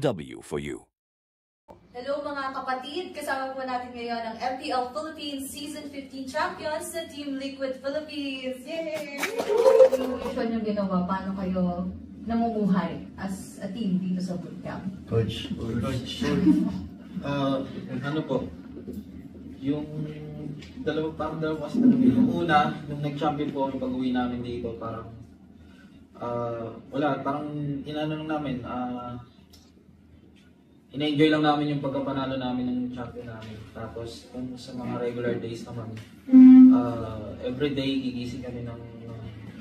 W for you. Hello mga kapatid! Kasama po natin ngayon ang MPL Philippines Season 15 Champions na Team Liquid Philippines! Yay! Anong mission yung ginawa? Paano kayo namumuhay as a team dito sa bootcamp? Coach. Ano po? Yung parang dalawa kasi yung una, nung nag-champion po kami pag-uwi namin dito, parang wala, parang inano lang namin, ina-enjoy lang namin yung pagkapanalo namin ng champion namin. Tapos kung sa mga regular days naman, everyday gigising kami ng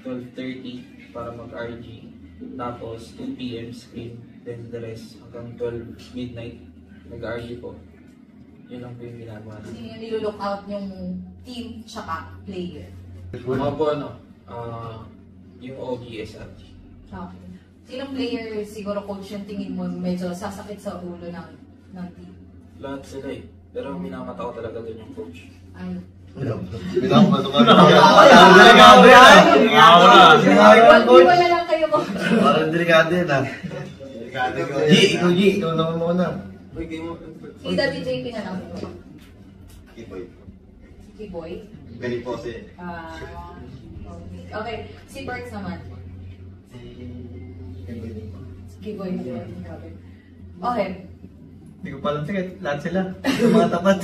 12:30 para mag-RG. Tapos 2 PM screen, then the rest hanggang 12 midnight nag-RG po. Yun lang po yung ginagawa namin. Sino yung nilulook out yung team tsaka player? Mga po yung OGSRG. Okay. Sinong player siguro coach yung tingin mo medyo sasakit sa ulo ng team? Lahat sila eh. Pero ang minamata ko talaga doon yung coach. Ay. Minamata ko. Wala lang kayo coach. Parang delikado yun ah. Ikaw naman muna. Si WJP na lang po. Kiboy. Kiboy? Galing po si... Okay. Si Berks naman. Kiboy. Okay. Hindi ko pa alam sige, lahat sila. Yung mga tapat.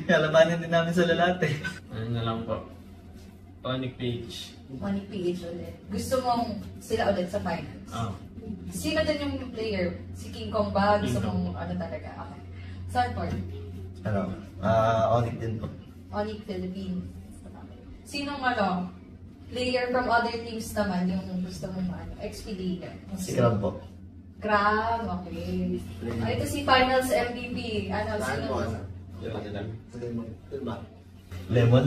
Kaya labanan din namin sa lahat eh. Ano na lang po? Onic Page. Onic PH ulit. Gusto mong sila ulit sa finals? Sino din yung player? Si King Kong ba? Gusto mong ano talaga? Okay. Sartor? Onic din po. Onic Philippines. Sinong player from other teams naman yung gusto mong XP leader? Si Cram po. Cram, okay. Ito si Finals MVP. Sino? Lemon?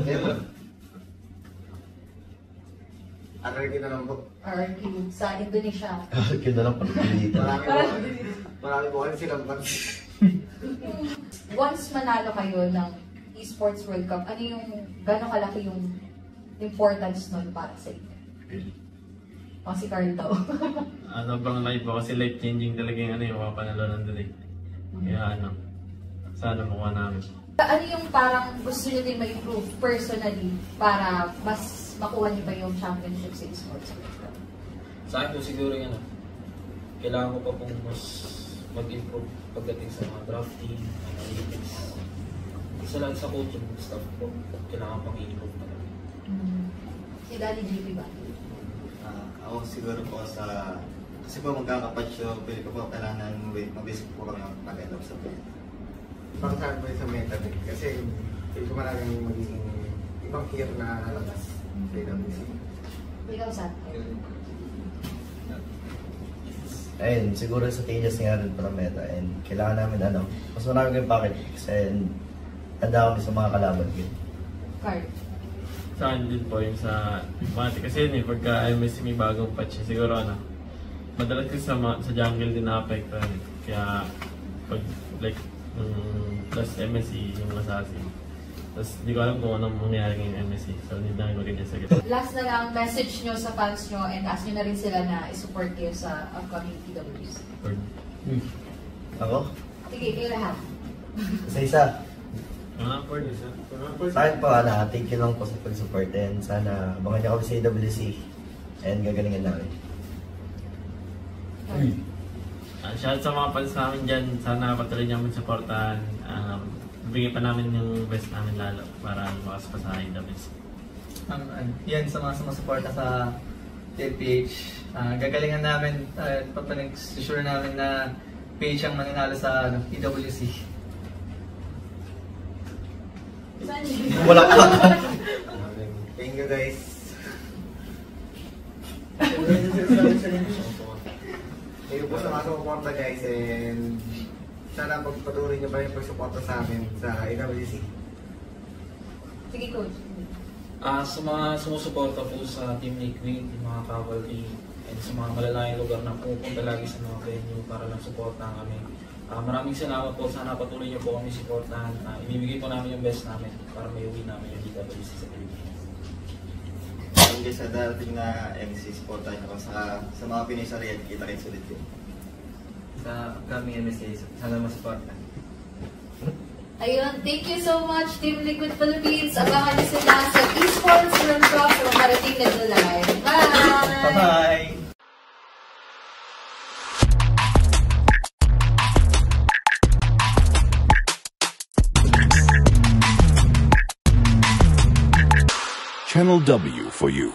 RRQ na lang po. RRQ sa Indonesia. RRQ na lang pala dito. Marami po kasi silang Once manalo kayo ng Esports World Cup, ano yung, gano'ng kalaki yung importance nun para sa inyo? O si Carlo. Sobrang live po kasi life-changing talaga yung yung mga panalo nandun eh. Kaya sana makuha namin. Ano yung parang gusto nyo din ma-improve personally para mas makuha nyo ba yung championship sa Esports World Cup? Sa akin po siguro yun kailangan ko pa pong mas mag-improve pagdating sa mga drafting, analytics. Isa lang sa coaching staff ko, kailangan pang i-improve talaga. Si Daddy JP ba? Ako siguro po kasi po magkakapatch so pili ko po kailangan mabasic po kami mag-end up sa play. Parang saan po sa meta din kasi pili ko maraming magiging ibang tier na nalabas sa AWC. Ikaw saan? Ayun, siguro sa Tejas nga rin para meta and kailangan namin mas marami kayong packet and handa kami sa mga kalaban ko. Card. Sa akin din po yung sa Mati kasi yun pagka MSC may bagong patch siguro madalas kasi sa jungle din na-apektuhan kaya pag like plus MSC yung assassin tapos hindi ko alam kung anong mangyayari ng MSC so hindi na mag-adjust sa gitna. Last na lang message nyo sa fans nyo and ask nyo na rin sila na i-support kayo sa upcoming PWC. Ako? Sige, kayo lahat. Isa-isa. Ford isa. Sa akin po, thank you lang po sa pag-support and sana abangan niyo kami sa AWC and gagalingan namin. Shout sa mga fans namin dyan, sana patuloy niyo kami supportahan. Bigyan pa namin yung best namin lalo para makas pa sa AWC. Yan sa mga sumusuporta sa TPH. Gagalingan namin, papanag-sure namin na PH ang mananalo sa EWC. Wala ka. Thank you guys. Thank you po sa mga sumuporta guys and sana pagpatuloy niyo pa yung pagsuporta sa amin sa AWC. Sige, Coach. Sa mga sumusuporta po sa Team Liquid, yung mga cavalry, and sa mga malalayang lugar na pupunta lagi sa mga venue para lang suportahan kami. Maraming salamat po. Sana patuloy niyo po kami suportahan. Ibibigay po namin yung best namin para may uwi namin yung DWC sa Pilipinas. Thank you sa darating na MC supportahan niyo sa mga Pinoy sa Riyadh. Kita kayo sulit yun. sa upcoming MSA. Sana masuporta. Ayun, thank you so much, Team Liquid Philippines. Abangan niyo sila sa esports workshop sa marating na July. Bye! Bye-bye! Channel W for you.